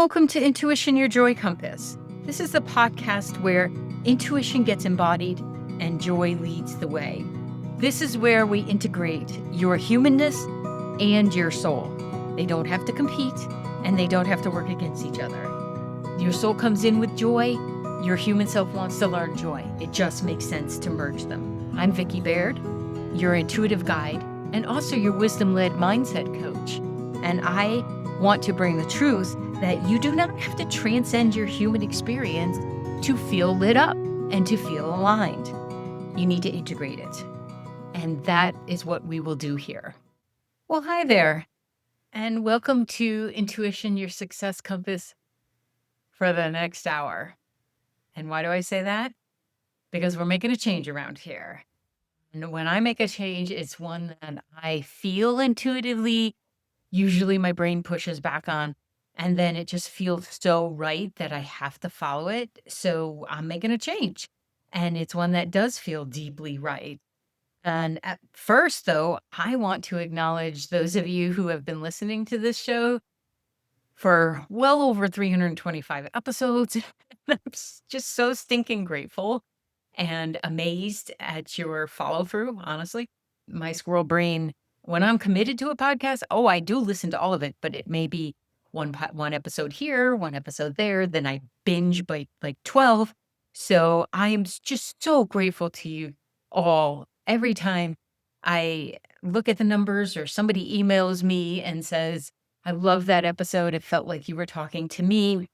welcome to Intuition, Your Joy Compass. This is the podcast where intuition gets embodied and joy leads the way. This is where we integrate your humanness and your soul. They don't have to compete and they don't have to work against each other. Your soul comes in with joy. Your human self wants to learn joy. It just makes sense to merge them. I'm Vicki Baird, your intuitive guide, and also your wisdom-led mindset coach. And I want to bring the truth that you do not have to transcend your human experience to feel lit up and to feel aligned. You need to integrate it. And that is what we will do here. Well, hi there, and welcome to Intuition, Your Success Compass for the next hour. And why do I say that? Because we're making a change around here. And when I make a change, it's one that I feel intuitively. Usually my brain pushes back on, and then it just feels so right that I have to follow it. So I'm making a change, and it's one that does feel deeply right. And at first, though, I want to acknowledge those of you who have been listening to this show for well over 325 episodes. I'm just so stinking grateful and amazed at your follow through, honestly. My squirrel brain, when I'm committed to a podcast, I do listen to all of it, but it may be one episode here, one episode there, then I binge by like 12. So I am just so grateful to you all. Every time I look at the numbers or somebody emails me and says, I love that episode. It felt like you were talking to me.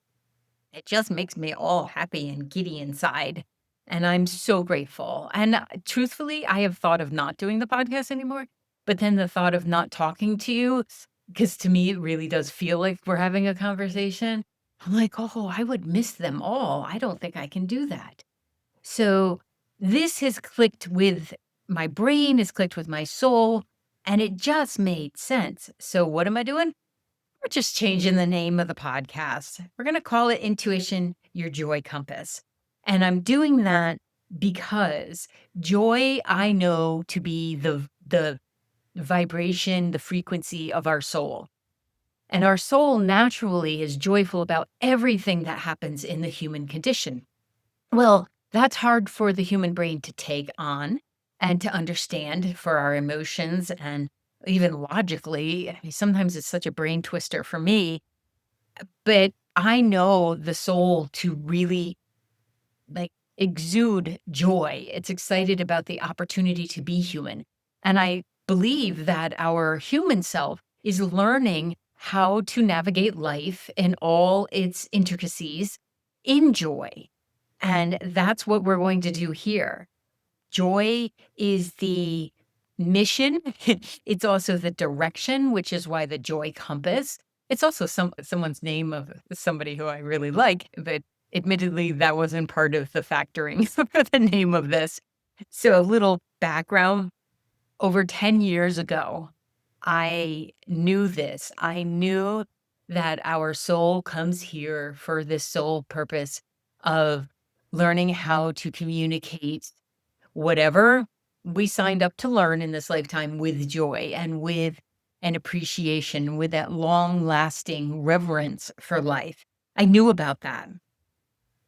It just makes me all happy and giddy inside. And I'm so grateful. And truthfully, I have thought of not doing the podcast anymore. But then the thought of not talking to you, because to me, it really does feel like we're having a conversation. I'm like, I would miss them all. I don't think I can do that. So this has clicked with my brain, has clicked with my soul, and it just made sense. So what am I doing? We're just changing the name of the podcast. We're going to call it Intuition, Your Joy Compass. And I'm doing that because joy, I know to be the vibration, the frequency of our soul. And our soul naturally is joyful about everything that happens in the human condition. Well, that's hard for the human brain to take on and to understand for our emotions and even logically. I mean, sometimes it's such a brain twister for me, but I know the soul to really like exude joy. It's excited about the opportunity to be human. And I believe that our human self is learning how to navigate life in all its intricacies in joy. And that's what we're going to do here. Joy is the mission. It's also the direction, which is why the joy compass. It's also someone's name of somebody who I really like, but admittedly, that wasn't part of the factoring for the name of this. So a little background. Over 10 years ago, I knew this. I knew that our soul comes here for this sole purpose of learning how to communicate whatever we signed up to learn in this lifetime with joy and with an appreciation, with that long-lasting reverence for life. I knew about that.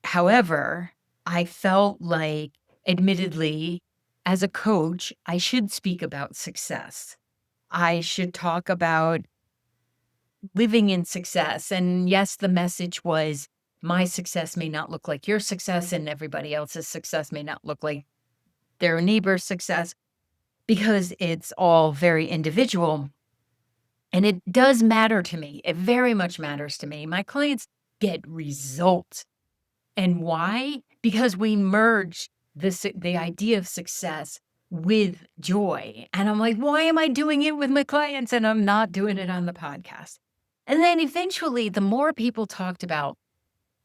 However, I felt like, admittedly, as a coach, I should speak about success. I should talk about living in success. And yes, the message was my success may not look like your success, and everybody else's success may not look like their neighbor's success, because it's all very individual. And it does matter to me. It very much matters to me. My clients get results. And why? Because we merge the idea of success with joy. And I'm like, why am I doing it with my clients and I'm not doing it on the podcast? And then eventually, the more people talked about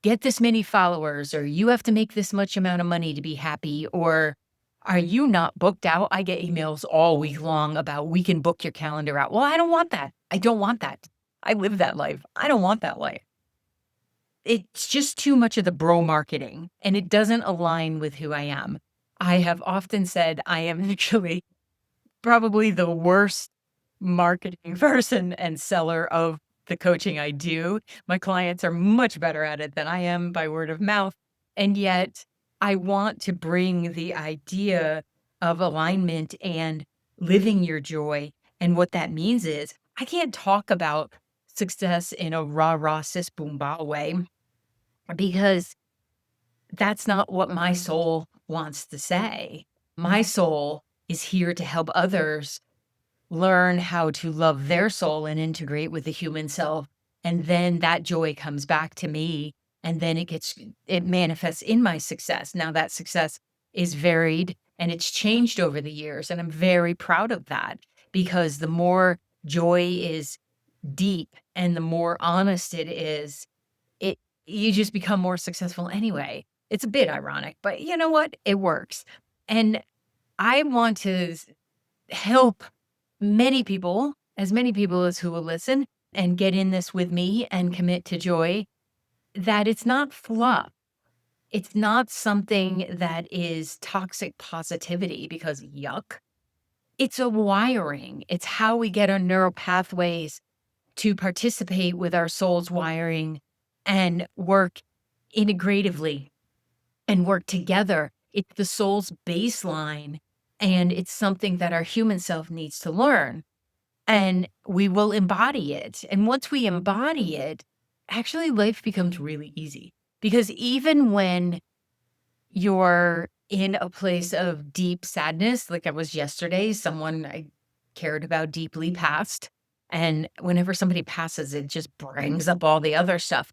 get this many followers, or you have to make this much amount of money to be happy, or are you not booked out? I get emails all week long about we can book your calendar out. Well, I don't want that. I don't want that. I live that life. I don't want that life. It's just too much of the bro marketing, and it doesn't align with who I am. I have often said I am actually probably the worst marketing person and seller of the coaching I do. My clients are much better at it than I am by word of mouth. And yet I want to bring the idea of alignment and living your joy. And what that means is I can't talk about success in a rah rah sis boom bah way because that's not what my soul wants to say. My soul is here to help others learn how to love their soul and integrate with the human self. And then that joy comes back to me. And then it manifests in my success. Now, that success is varied and it's changed over the years. And I'm very proud of that because the more joy is deep and the more honest it is, it you just become more successful anyway. It's a bit ironic, but you know what? It works. And I want to help many people as who will listen and get in this with me and commit to joy, that it's not fluff. It's not something that is toxic positivity because yuck. It's a wiring. It's how we get our neural pathways to participate with our soul's wiring and work integratively and work together. It's the soul's baseline, and it's something that our human self needs to learn. And we will embody it. And once we embody it, actually life becomes really easy. Because even when you're in a place of deep sadness, like I was yesterday, someone I cared about deeply passed. And whenever somebody passes, it just brings up all the other stuff.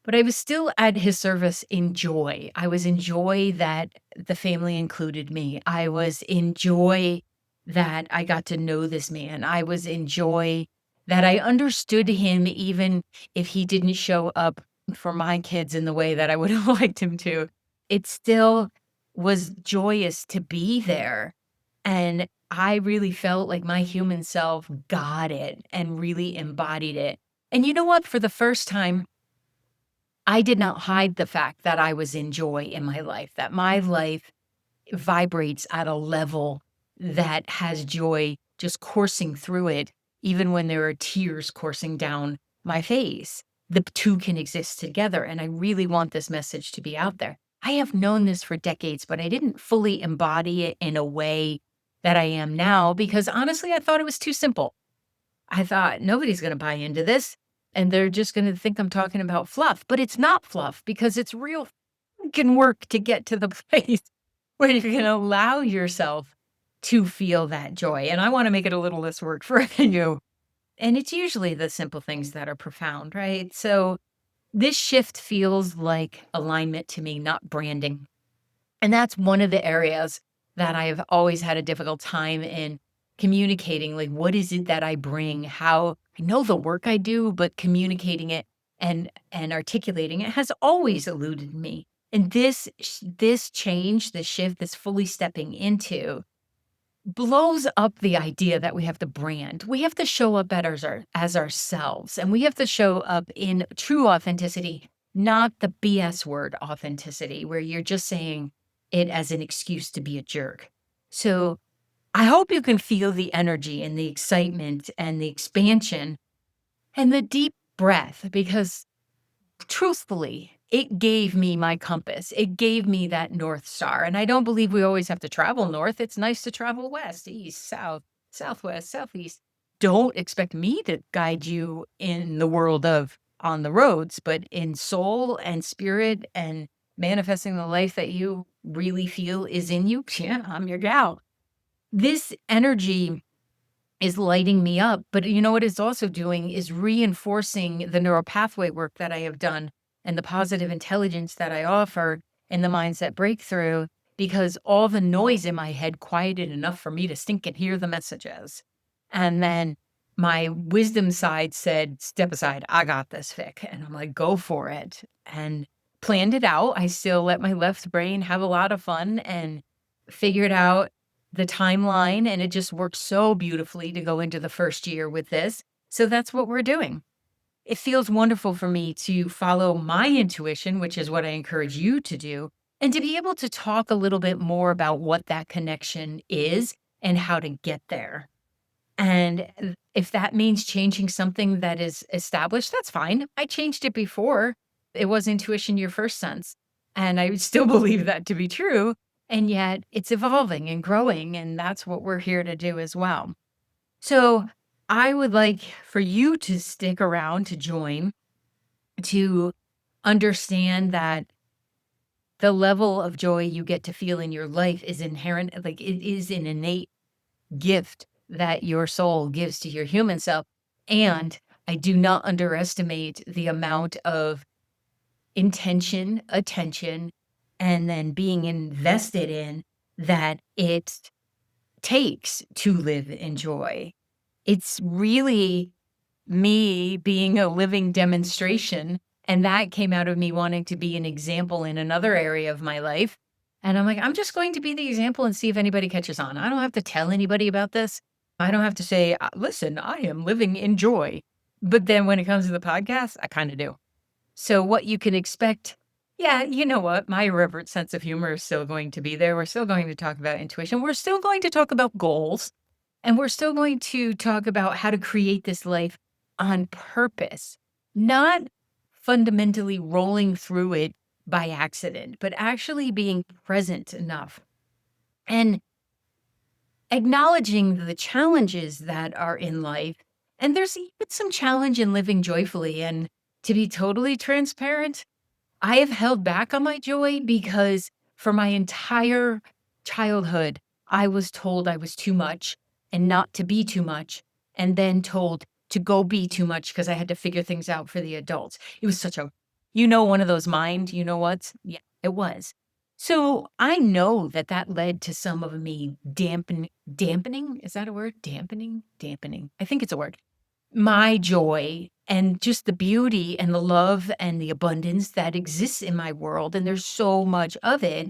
But I was still at his service in joy. I was in joy that the family included me. I was in joy that I got to know this man. I was in joy that I understood him even if he didn't show up for my kids in the way that I would have liked him to. It still was joyous to be there. And I really felt like my human self got it and really embodied it. And you know what? For the first time, I did not hide the fact that I was in joy in my life, that my life vibrates at a level that has joy just coursing through it, even when there are tears coursing down my face. The two can exist together, and I really want this message to be out there. I have known this for decades, but I didn't fully embody it in a way that I am now because honestly, I thought it was too simple. I thought nobody's going to buy into this and they're just going to think I'm talking about fluff, but it's not fluff because it's real fucking work to get to the place where you can allow yourself to feel that joy. And I want to make it a little less work for you. And it's usually the simple things that are profound, right? So this shift feels like alignment to me, not branding. And that's one of the areas that I've always had a difficult time in communicating. Like, what is it that I bring? How I know the work I do, but communicating it and articulating it has always eluded me. And this change, this shift, this fully stepping into blows up the idea that we have to brand. We have to show up as ourselves, and we have to show up in true authenticity, not the BS word authenticity, where you're just saying it as an excuse to be a jerk. So I hope you can feel the energy and the excitement and the expansion and the deep breath because truthfully, it gave me my compass. It gave me that North Star. And I don't believe we always have to travel north. It's nice to travel west, east, south, southwest, southeast. Don't expect me to guide you in the world of on the roads, but in soul and spirit and manifesting the life that you really feel is in you. Yeah, I'm your gal. This energy is lighting me up. But you know what it's also doing is reinforcing the neural pathway work that I have done and the positive intelligence that I offer in the mindset breakthrough, because all the noise in my head quieted enough for me to stink and hear the messages. And then my wisdom side said, step aside, I got this, Vic. And I'm like, go for it. And planned it out. I still let my left brain have a lot of fun and figured out the timeline, and it just worked so beautifully to go into the first year with this. So that's what we're doing. It feels wonderful for me to follow my intuition, which is what I encourage you to do, and to be able to talk a little bit more about what that connection is and how to get there. And if that means changing something that is established, that's fine. I changed it before. It was intuition your first sense. And I still believe that to be true. And yet it's evolving and growing. And that's what we're here to do as well. So I would like for you to stick around to join, to understand that the level of joy you get to feel in your life is inherent, like it is an innate gift that your soul gives to your human self. And I do not underestimate the amount of intention, attention, and then being invested in that it takes to live in joy. It's really me being a living demonstration. And that came out of me wanting to be an example in another area of my life. And I'm like, I'm just going to be the example and see if anybody catches on. I don't have to tell anybody about this. I don't have to say, listen, I am living in joy. But then when it comes to the podcast, I kind of do. So what you can expect, yeah, you know what? My irreverent sense of humor is still going to be there. We're still going to talk about intuition. We're still going to talk about goals. And we're still going to talk about how to create this life on purpose, not fundamentally rolling through it by accident, but actually being present enough and acknowledging the challenges that are in life. And there's even some challenge in living joyfully. And to be totally transparent, I have held back on my joy because for my entire childhood, I was told I was too much and not to be too much, and then told to go be too much because I had to figure things out for the adults. It was such a, one of those mind, you know what? Yeah, it was. So I know that that led to some of me dampening. Is that a word? Dampening. I think it's a word, my joy and just the beauty and the love and the abundance that exists in my world. And there's so much of it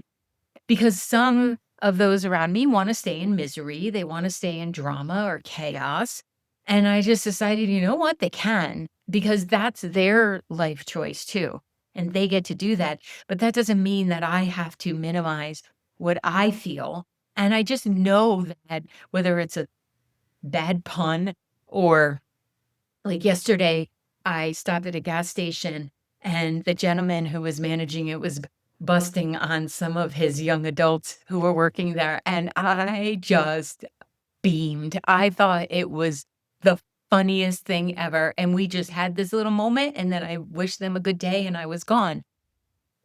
because some of those around me want to stay in misery. They want to stay in drama or chaos. And I just decided, you know what? They can, because that's their life choice too. And they get to do that. But that doesn't mean that I have to minimize what I feel. And I just know that whether it's a bad pun or like yesterday, I stopped at a gas station and the gentleman who was managing it was busting on some of his young adults who were working there. And I just beamed. I thought it was the funniest thing ever. And we just had this little moment. And then I wished them a good day and I was gone.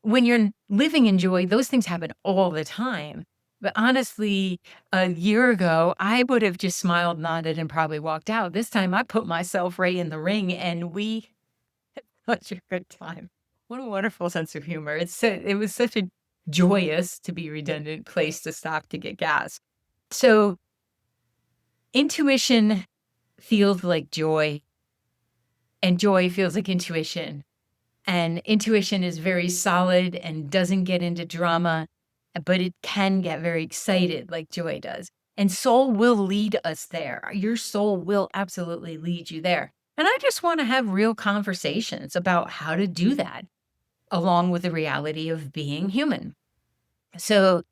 When you're living in joy, those things happen all the time. But honestly, a year ago, I would have just smiled, nodded, and probably walked out. This time I put myself right in the ring and we had such a good time. What a wonderful sense of humor. It was such a joyous, to be redundant, place to stop to get gas. So intuition feels like joy and joy feels like intuition. And intuition is very solid and doesn't get into drama, but it can get very excited like joy does. And soul will lead us there. Your soul will absolutely lead you there. And I just want to have real conversations about how to do that, along with the reality of being human. So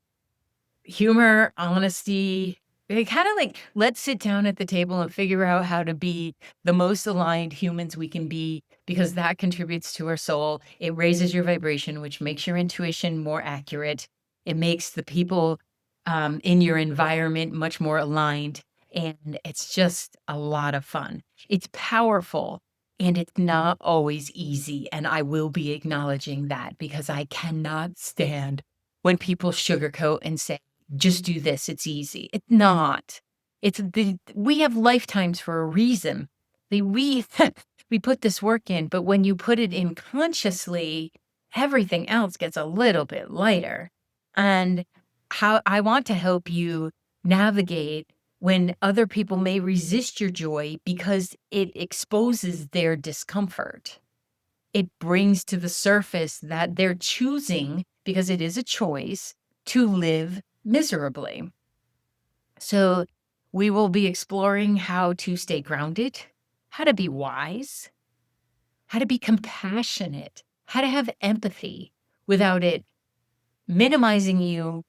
humor, honesty, kind of like, let's sit down at the table and figure out how to be the most aligned humans we can be, because that contributes to our soul. It raises your vibration, which makes your intuition more accurate. It makes the people in your environment much more aligned. And it's just a lot of fun. It's powerful and it's not always easy. And I will be acknowledging that because I cannot stand when people sugarcoat and say, just do this, it's easy. It's not. We have lifetimes for a reason. We we put this work in, but when you put it in consciously, everything else gets a little bit lighter. And how I want to help you navigate when other people may resist your joy because it exposes their discomfort. It brings to the surface that they're choosing, because it is a choice, to live miserably. So we will be exploring how to stay grounded, how to be wise, how to be compassionate, how to have empathy without it minimizing you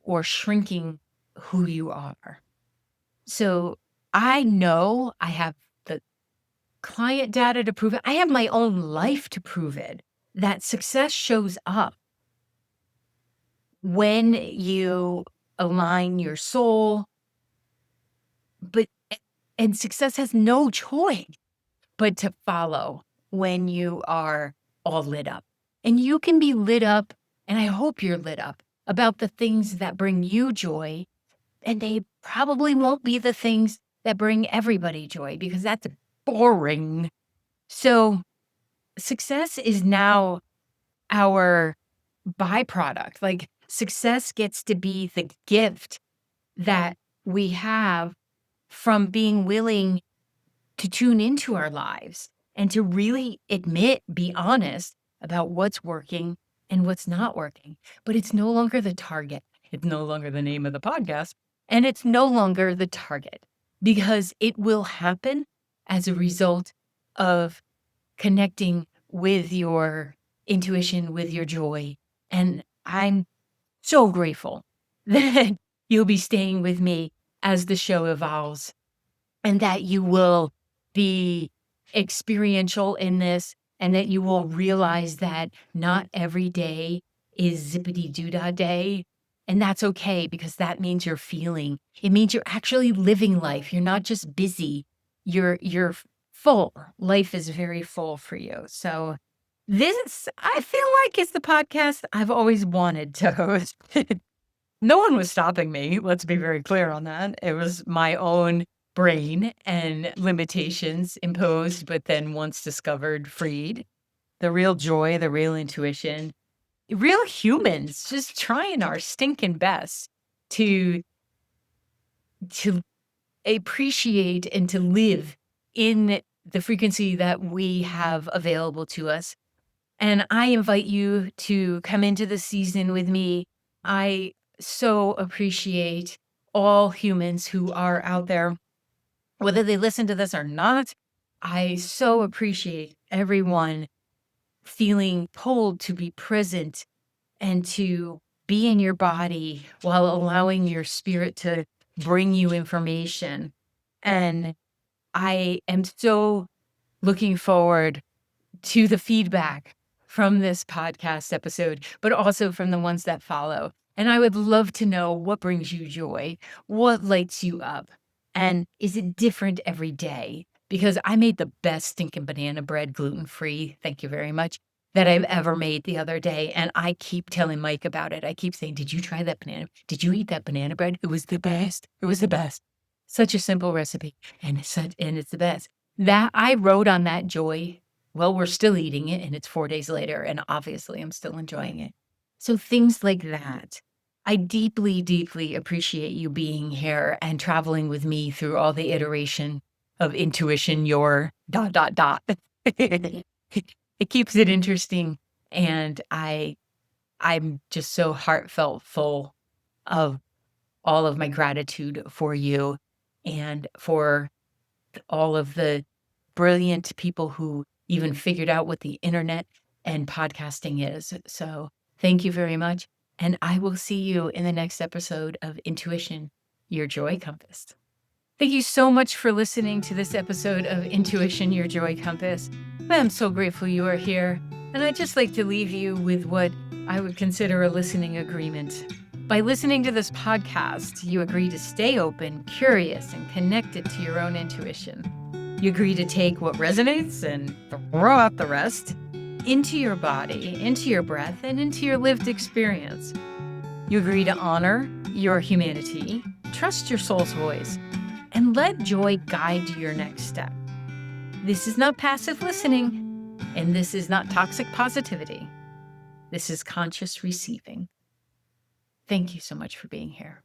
or shrinking who you are. So I know I have the client data to prove it. I have my own life to prove it, that success shows up when you align your soul, but and success has no choice but to follow when you are all lit up. And you can be lit up, and I hope you're lit up about the things that bring you joy, and they probably won't be the things that bring everybody joy because that's boring. So success is now our byproduct. Like success gets to be the gift that we have from being willing to tune into our lives and to really admit, be honest about what's working and what's not working. But it's no longer the target. It's no longer the name of the podcast. And it's no longer the target because it will happen as a result of connecting with your intuition, with your joy. And I'm so grateful that you'll be staying with me as the show evolves and that you will be experiential in this and that you will realize that not every day is zippity doodah day. And that's okay because that means you're feeling. It means you're actually living life. You're not just busy. You're full. Life is very full for you. So this, I feel like, is the podcast I've always wanted to host. No one was stopping me. Let's be very clear on that. It was my own brain and limitations imposed, but then once discovered, freed. The real joy, the real intuition, real humans just trying our stinking best to to appreciate and to live in the frequency that we have available to us. And I invite you to come into the season with me. I so appreciate all humans who are out there, whether they listen to this or not. I so appreciate everyone feeling pulled to be present and to be in your body while allowing your spirit to bring you information. And I am so looking forward to the feedback from this podcast episode, but also from the ones that follow. And I would love to know what brings you joy, what lights you up, and is it different every day? Because I made the best stinking banana bread, gluten-free, thank you very much, that I've ever made the other day. And I keep telling Mike about it. I keep saying, did you try that banana? Did you eat that banana bread? It was the best. It was the best. Such a simple recipe, and it's the best. That I wrote on that joy. Well, we're still eating it, and it's 4 days later, and obviously I'm still enjoying it. So things like that. I deeply, deeply appreciate you being here and traveling with me through all the iteration of intuition, your ... It keeps it interesting, and I'm just so heartfelt full of all of my gratitude for you and for all of the brilliant people who even figured out what the internet and podcasting is. So thank you very much. And I will see you in the next episode of Intuition, Your Joy Compass. Thank you so much for listening to this episode of Intuition, Your Joy Compass. I'm so grateful you are here. And I'd just like to leave you with what I would consider a listening agreement. By listening to this podcast, you agree to stay open, curious, and connected to your own intuition. You agree to take what resonates and throw out the rest into your body, into your breath, and into your lived experience. You agree to honor your humanity, trust your soul's voice, and let joy guide your next step. This is not passive listening, and this is not toxic positivity. This is conscious receiving. Thank you so much for being here.